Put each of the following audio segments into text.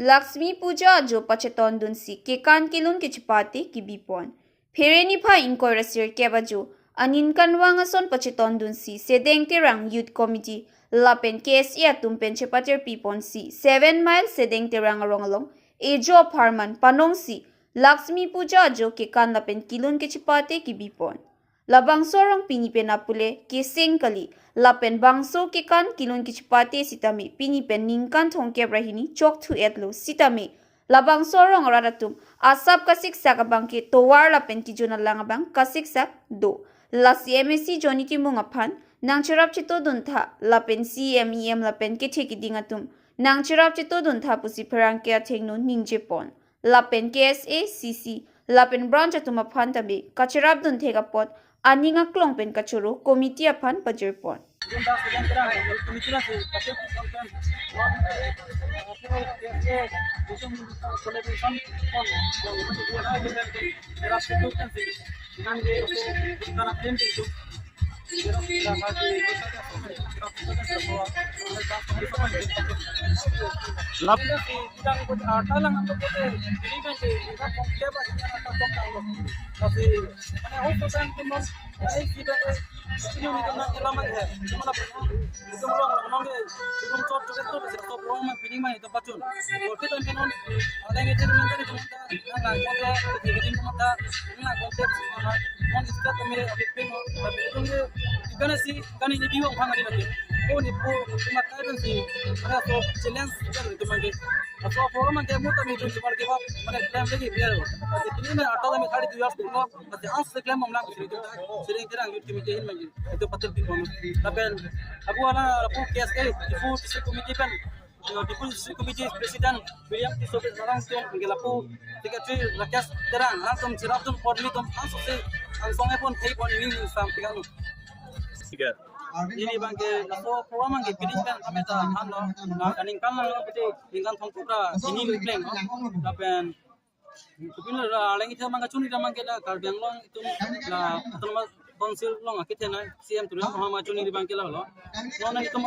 लक्ष्मी पूजा जो पचेतन दुनसी के कान किलुन के चपाते की बिपॉन फेरेनी फा इनको रसिर के बजो अनिन कनवांग असन पचेतन दुनसी सेदेंग तेरंग यूथ कमिटी लापेन केस या तुमपेन चपाter पिपॉन सी 7 माइल सेदेंग तेरंग रोंगलोंग एजो फार्मन पनोंग सी लक्ष्मी पूजा जो के कान लापेन किलुन के चपाते की बिपॉन labangso rong pinipen apule ke sengkali lapen bangso ke kan kilon ki chpate sitami pinipen ningkan thongke brahini chok thu etlo sitami labangso rong radatum asap kasik sakabang ke towar lapen ki jona langabang kasik sak do la CMC joni ki mungaphan nangchirap chito duntha lapen CMEM lapen ke theki dingatum nangchirap chito duntha pusi pherang ke athengno ningjepon lapen KSA CC lapen branch atuma phan tabi kachirap dun thega pot aninga klong pen kachuro komiti aphan pajerpon Komite Presiden William T. Sobet langsung menggelapu Sekretari Rakyat Terang langsung cerapun Podmitum langsung langsung pun pun ini sampai kan. Ini bangke naso program bangke pendidikan kami ta hamlo kaning kamang bete ingkang thongpura ini pleng lapen kupin la lengi tha manga chuni mangke la karbeng long itu la atama konsil long akitena CM tu ma chuni bangke la lo nona itu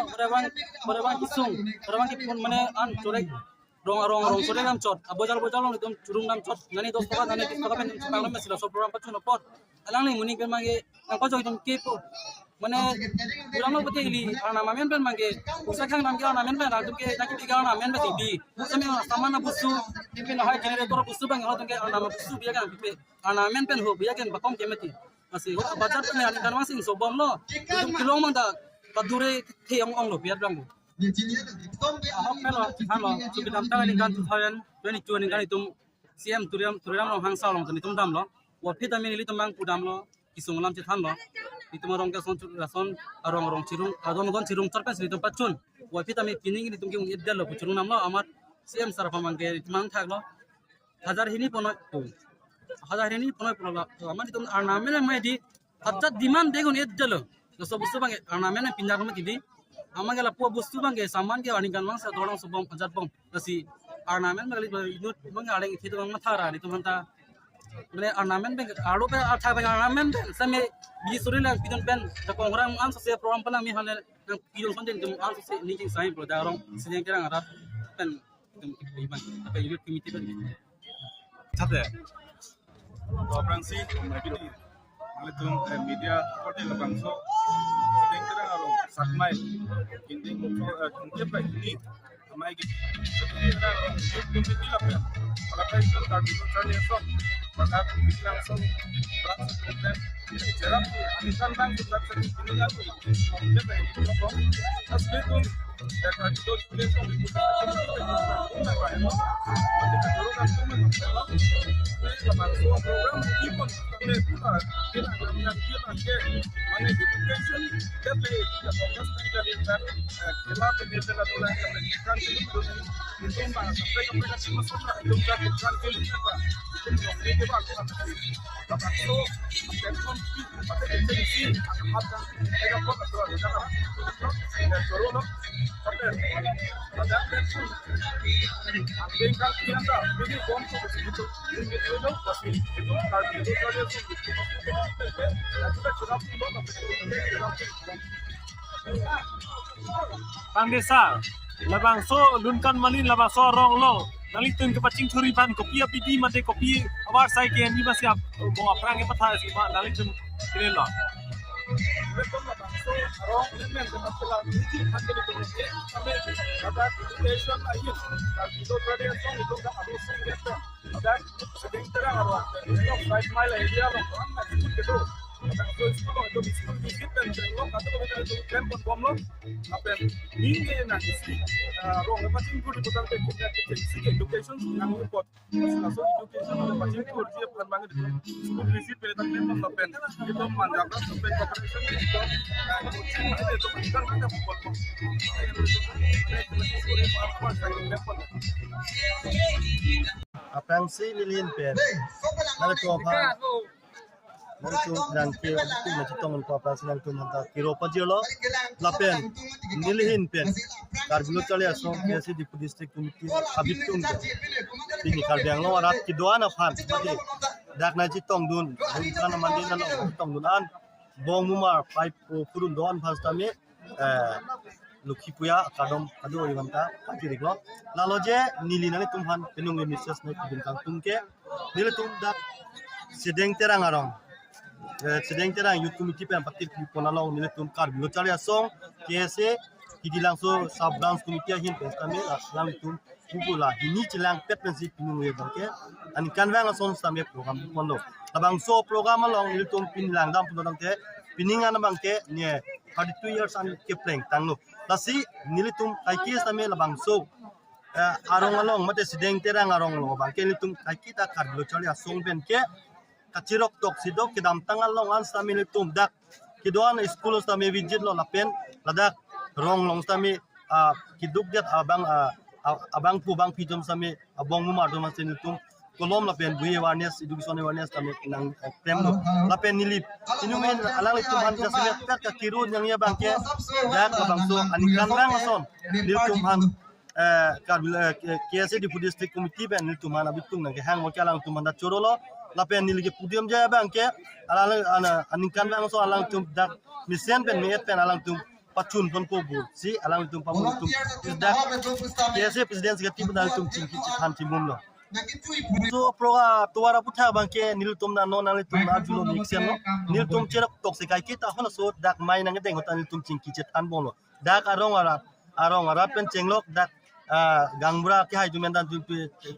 barabang kisung barabang ki pun mane an chorek rong sore nam chot abojal long itu churung nam chot ngani 10 taka ngani 30 taka pen panglam mesila so program pachun pot alang ni muni ke mangi ang pajo itu kepo mane urang pati ili ana mamen pen mangi usakang nam ke ana men pen ratu ke taki tiga ana men pati di sami samana busu pin hai generator busu bang hoton ke ana busu biya kan pe ana men pen ho biya kan bakom ke mati asi ho bazar pen ani kan masing so bom lo itu kilong mang da kadure the ong lo biar bang ahok melo halo subitam tangani kan 2022 ni kan itu CM turiam lo hangsa lo tani tum dam lo wa vitamin li tumang pudam lo kisung lam che than lo itu marong ka son rason rong cirung adon gon cirung terpes li tum pachun wa vitamin pining li tum ki idel lo puchurung nam lo amar CM sarfa mangke mang thak lo hazar hini pono lo amar tum arnamel mai di hajat demand degun idel lo so bustu bang arnamel pinjak lo ti amang la po bustu bang ke saman ke ani kan mang sa dorong so bom hajat bom kasi arnamel magali inut bang aleng thi to bang mathara ni tum hanta mane ornament ben aro pe atha ben ornament ben same bi suri lang pidon ben ta kongrang am se program pala mi hale nang pidon son den dum am se ni jing sai pro da rong sideng kerang arat ben dum iban apa unit committee ben Chate program si committee ale tum media hotel bangso sideng kerang aro sakmai hindi ko ke pa ni amai ki sideng kerang committee la pe ala pe ka di chale so maka bilang so berapa problem jarang anisan bang kita sering tinggal di komplek ini kok asli tuh ya kan itu tulis so itu kita baru kan tuh mengenal sama semua program ipon kita yang kita ke mana education kita fokus tinggal di sana kita pendidikan atau lain pendidikan itu mah sampai ke pendidikan masuk itu kan bukan pendidikan itu Bang Desa, labang so lunkan malin labang so rong lo nalitun ke pacing curi ban kopi apidi mate kopi awar sai ke ni masih bo aprang ke patha si ma nalitun kile lo betul lah bang. So orang elemen dengan segala ini hasil itu mesti kami dapat education aja. Kalau itu tradisi itu dah habis gitu. Dan sedang terang orang itu side mile area orang masih gitu. So itu school visit dan orang kata kalau itu camp bom lo apa ini nanti orang apa sih guru bukan kita education yang import. So education apa sih guru dia bukan banget school visit pada time apa itu manjakan sampai corporation itu itu bukan kita buat apa yang sih nilin pen nanti tu apa nanti tu yang kira tu macam tu untuk apa sih yang tu nanti kira apa je lo lapen nilin pen karbulo cale aso कैसे deputy district committee habis tu ini karbang lo arat kidoan afan tadi dak naji tong dun bukan mandi nalo tong dunan bong mumar pipe purun don pas tami lukhi puya kadom kado imanta pati riglo lalo je nili nani tumhan penung mistress ne bintang tungke nile tum dak sedeng terang arong sedeng terang youth committee pen pati ponalo nile tum karbulo cale asong kese hidi langso sub branch committee hin pestami lang tum pupula hini cilang pet pensi pinung ye bangke ani kanwang ason stame program pondo tabang so program along nile tum pin lang dam pundang te piningan bangke ne 32 years an kepling tangno lasi nilitum kaikis tame labang so arong along mate sideng terang arong lo bangke nilitum kaikita karlo chali asong ben ke kachirok tok sidok kidam tangal long an stame nilitum dak kidoan school stame visit lo lapen ladak rong long stame kiduk jet abang pu bang pijom stame abong mumar do masin nilitum kolom lapen bui awareness education awareness kami nang temno lapen nilip sinumen alang itu han jasimet pet ka kirun yang ya bangke dan abang so anikan bang son nil tumhan KSA di district committee ben nil tumhan abitung nang hang mo kalang tumhan da chorolo lapen nil ke pudium ja bangke alang anikan bang so alang tum dak misen ben met pen alang tum pacun pon ko bu si alang tum pamul tum dak KSA president gati benal tum cingki cikan timum lo so proga tuara putha bangke niltum na non niltum na julo mixen no niltum cherak tok se kai kita hono so dak mai nang deng hotan niltum cingki chet an bono dak arong ara pen chenglok dak gangbura ke hai jumen dan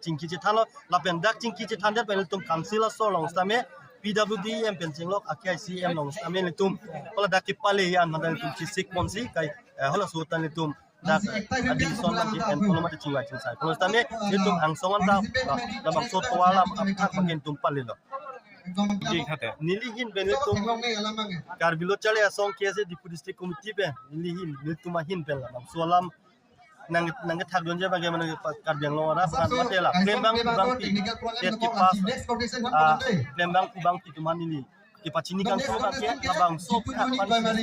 cingki chet halo lapen dak cingki chet han pen niltum council so long stame PWD em pen chenglok AKICM long stame niltum hola dak pale yan hotan niltum chisik ponsi kai hola so tan niltum dak adi son lagi en polo mati cingwa cingsai polo stame niltum hangsongan ta labang so toalam apak makin tumpal lo ji khate nilihin benetum karbilo chale asong kese deputy district committee pe nilihin niltuma hin pe labang solam nang thak don je bagaimana karbiang lo ara kan matela klembang bang ti pas klembang bang ti tuman ini ki pachini kan so kan ke labang so kan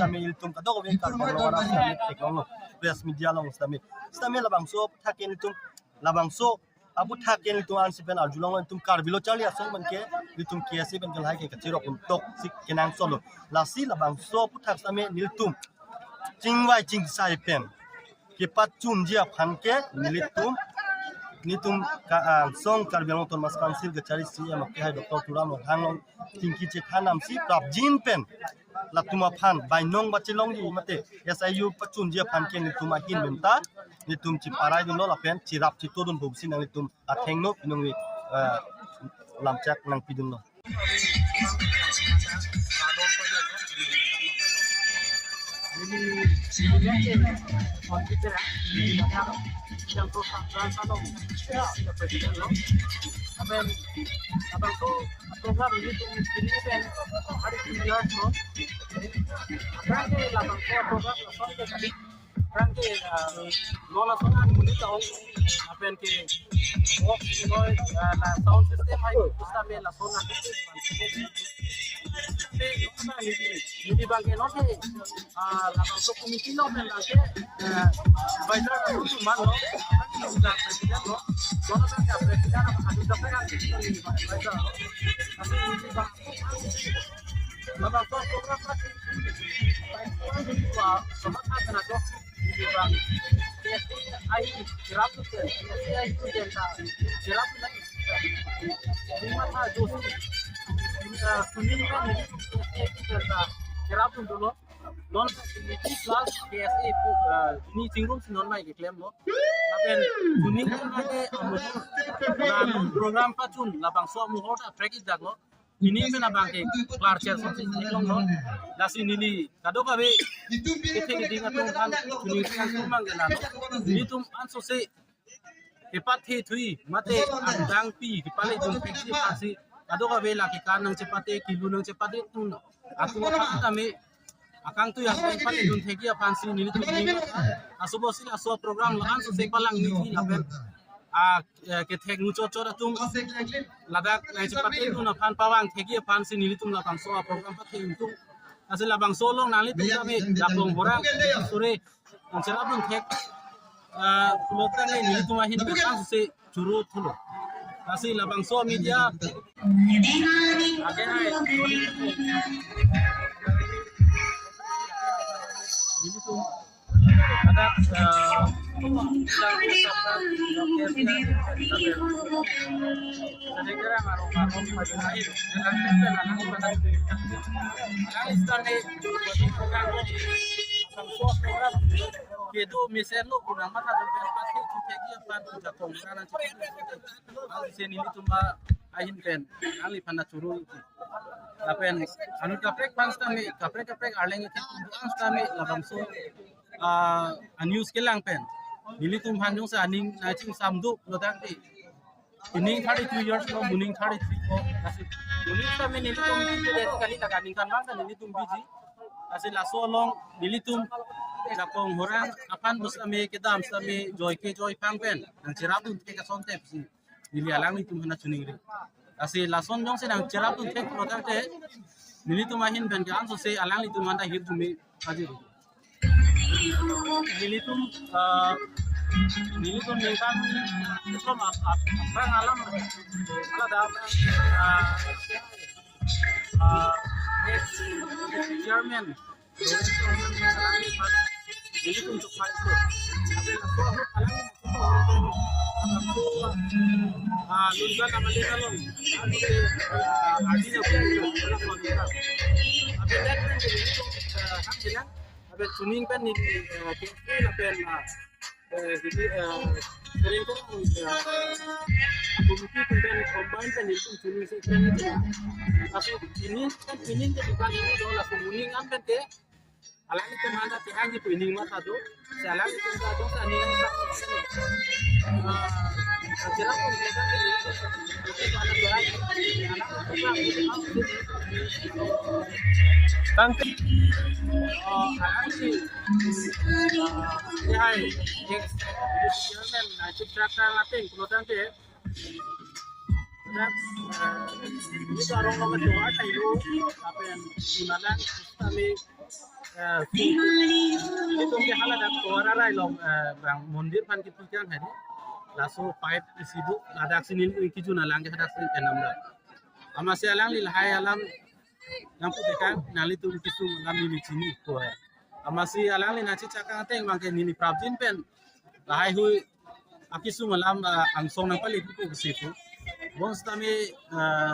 kami iltum ka dogo be karbiang lo ara kan teknologi press media long stame labang so thaken iltum labang so abu thaken iltum an sipen arjulong iltum karbilo chali asong man ke iltum kese ben gal hai ke kachiro kun tok sik kenang solo lasi labang so puthak stame niltum chingwai ching sai pen ki pachun jia phanke nitum ka song karbiang ton mas council ke chari cm ke hai dr turam hanglong tingki che thanam si prap jin pen latuma phan bainong bachilong ji mate siu pachun jia phanke nituma hin menta nitum chi parai dun lo lapen chirap chi todun bobsin nang nitum athengno pinungwi lamchak nang pidun lo yang program salong presiden lo abang so program ini kan hari ini lo berarti labang so program so ke tadi berarti lola so muni tahu apa yang ke box no la sound system hai usta me la so nanti jadi bangke no ke labang so komiti no kan lagi baiklah itu mana sudah presiden lo mana kan presiden apa ada kan ini baiklah tapi ini bang labang so program lagi baik semua sama kan ada di bang ai kirap tu ai tu jenta kirap tu lagi lima tha dosi kuning kan ni jenta kirap tu dulu non class KSA ni tingrum non mai claim lo apen kuning kan lagi amul program pacun labang so mu hota practice dak lo ini mena bangke klar chair so long lo dasi nili kado kabe kete dinga tung kan kuning kan tumang gela ni tum anso se hepat he thui mate andang pi dipale jung peksi pasi kado kabe laki kan nang cepate kilu nang cepate tung aku ta me akang tu yang paling dun thegi apansi nili tum ni asubosil aso program lo anso se palang ni lapen ke thek nu cho tum ladak nai cepate tu na pan pawang thegi apansi nili tum lapang so program pa thei tum asal labang so long nali tum kami dakong borang sore ancerap dun thek pulotan ni nili tum ahin kan se juru thulo asal labang so media age hai ini tuh ada kedu misalnya lo guna mata dan pasti cegi apa jakong karena sini ini cuma ahin pen kali pandat suruh lapen anu kaprek panstami kaprek arleng itu panstami labang so news kelang pen nilitum hanjong sa aning naching samdu lodang ti ining 32 years no muning 33 ko kasi muning sa men nilitum dito kali taganing kan bang nilitum biji kasi laso long nilitum jakong horang apan bus ame kedam sami joy pang pen nang cirapun ke ka sonte si nili alang itu hana chuning ri kasi lason jong se nang cirapun tek lodang te nilitum ahin pen kan so se alang itu manda hir tumi haji nilitum ningkan itu apa alam ala dah German nilitum cuma itu tapi lulga nama dia long adinya apa lihat kan nilitum ham bilang apa tuning kan ni pen jadi sering tu bukti kemudian combine kan itu tuning sekian itu tapi ini jadi kan ini dolar kuning kan te alang itu mana tiang itu ini mata tu alang itu tu ani yang jelas pun kita tangki hai German ciptakan Latin kalau tangki ini orang nomor 2 tayo apa yang gunakan kami itu dia halat suara rai long bang mundir pan kiputian hari laso pipe isibu ada sinin iki juna lang ada sin enamra amase alang lil hai alam yang putikan nali tu kisu ngam ni chini ko hai amasi alang lina chi chaka teng mangke nini prabjin pen lahai hui akisu malam angsong nang pali ku sifu bons tami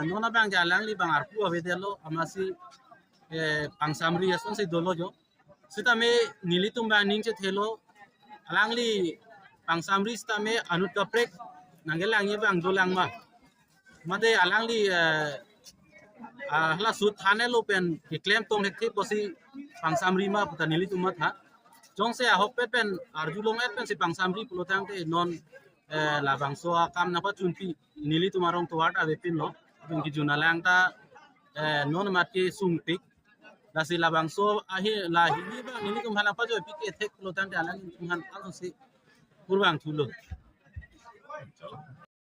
nona bang jalang li bang arpu avedelo amasi pangsamri ason se dolo jo sitame nilitum bang ningche thelo alang li pangsamri stame anut kaprek nangelang ye bang dolang ma made alang li hla sut thane lo pen ki claim tong hekthi posi pangsamri ma puta nilitum ma tha jong se hopet pen arjulong et pen si pangsamri pulotang te non labang so kam na pa chunpi nilitum arong to wat ave pin lo bing ki junalang ta non matke sungpik dasi labang so ahi la hibi ba nilitum hala pa jo pike thek pulotang te alang han alo si kurwang thulo